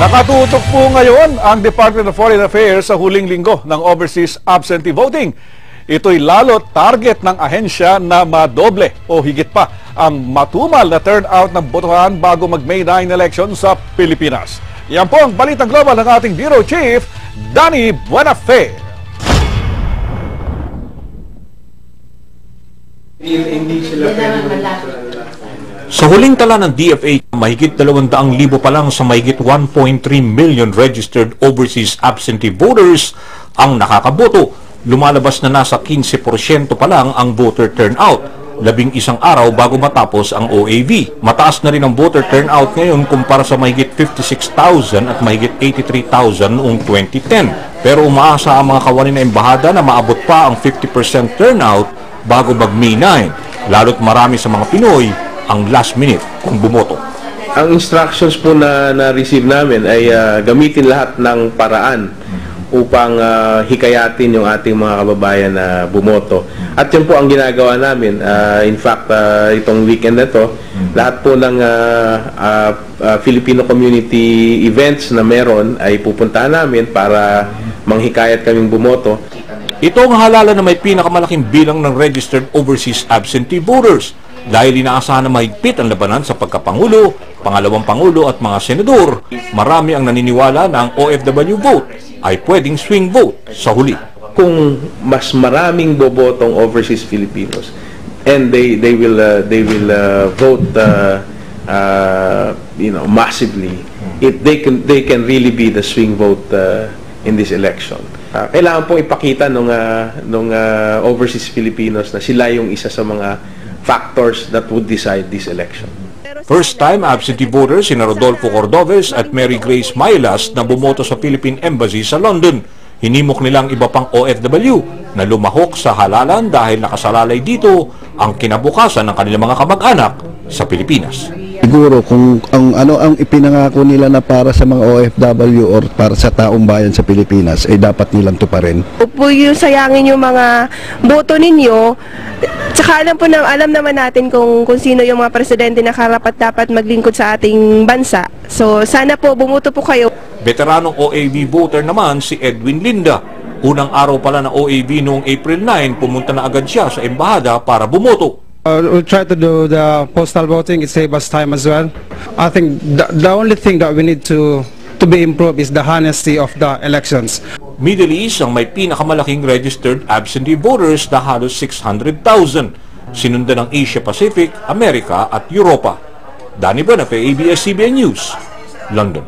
Nakatutok po ngayon ang Department of Foreign Affairs sa huling linggo ng overseas absentee voting. Ito'y lalo target ng ahensya na madoble o higit pa ang matumal na turnout ng botohan bago mag-May 9 election sa Pilipinas. Yan po ang Balitang Global ng ating Bureau Chief, Danny Buenafe. Hindi sila Sa huling tala ng DFA, mahigit 200,000 pa lang sa mahigit 1.3 million registered overseas absentee voters ang nakakaboto. Lumalabas na nasa 15% pa lang ang voter turnout, 11 araw bago matapos ang OAV. Mataas na rin ang voter turnout ngayon kumpara sa mahigit 56,000 at mahigit 83,000 noong 2010. Pero umaasa ang mga kawani na embahada na maabot pa ang 50% turnout bago mag-May 9, lalo't marami sa mga Pinoy ang last minute kung bumoto. Ang instructions po na na-receive namin ay gamitin lahat ng paraan upang hikayatin yung ating mga kababayan na bumoto. At yun po ang ginagawa namin. In fact, itong weekend na to, lahat po ng Filipino community events na meron ay pupuntahan namin para manghikayat kaming bumoto. Ito ang halalan na may pinakamalaking bilang ng registered overseas absentee voters dahil inaasahan na mahigpit ang labanan sa pagkapangulo, pangalawang pangulo at mga senador. Marami ang naniniwala na ang OFW vote ay pwedeng swing vote sa huli. Kung mas maraming bobotong overseas Filipinos and they will vote massively, they can really be the swing vote in this election. Kailangan pong ipakita nung overseas Filipinos na sila yung isa sa mga factors that would decide this election. First-time absentee voters sina Rodolfo Cordoves at Mary Grace Mailas na bumoto sa Philippine Embassy sa London. Hinimok nilang iba pang OFW na lumahok sa halalan dahil nakasalalay dito ang kinabukasan ng kanilang mga kamag-anak sa Pilipinas. Siguro kung ang ipinangako nila na para sa mga OFW or para sa taong bayan sa Pilipinas ay dapat nilang tuparin. Upo yung sayangin yung mga boto ninyo. Tsaka alam naman natin kung sino yung mga presidente na karapat-dapat maglingkod sa ating bansa. So sana po bumoto po kayo. Veteranong OAV voter naman si Edwin Linda. Unang araw pala ng OAV noong April 9, pumunta na agad siya sa embahada para bumoto. We'll try to do the postal voting. It saves us time as well. I think the only thing that we need to be improved is the honesty of the elections. Middle East ang may pinakamalaking registered absentee voters na halos 600,000. Sinundan ng Asia Pacific, Amerika at Europa. Danny Buenafe, ABS-CBN News, London.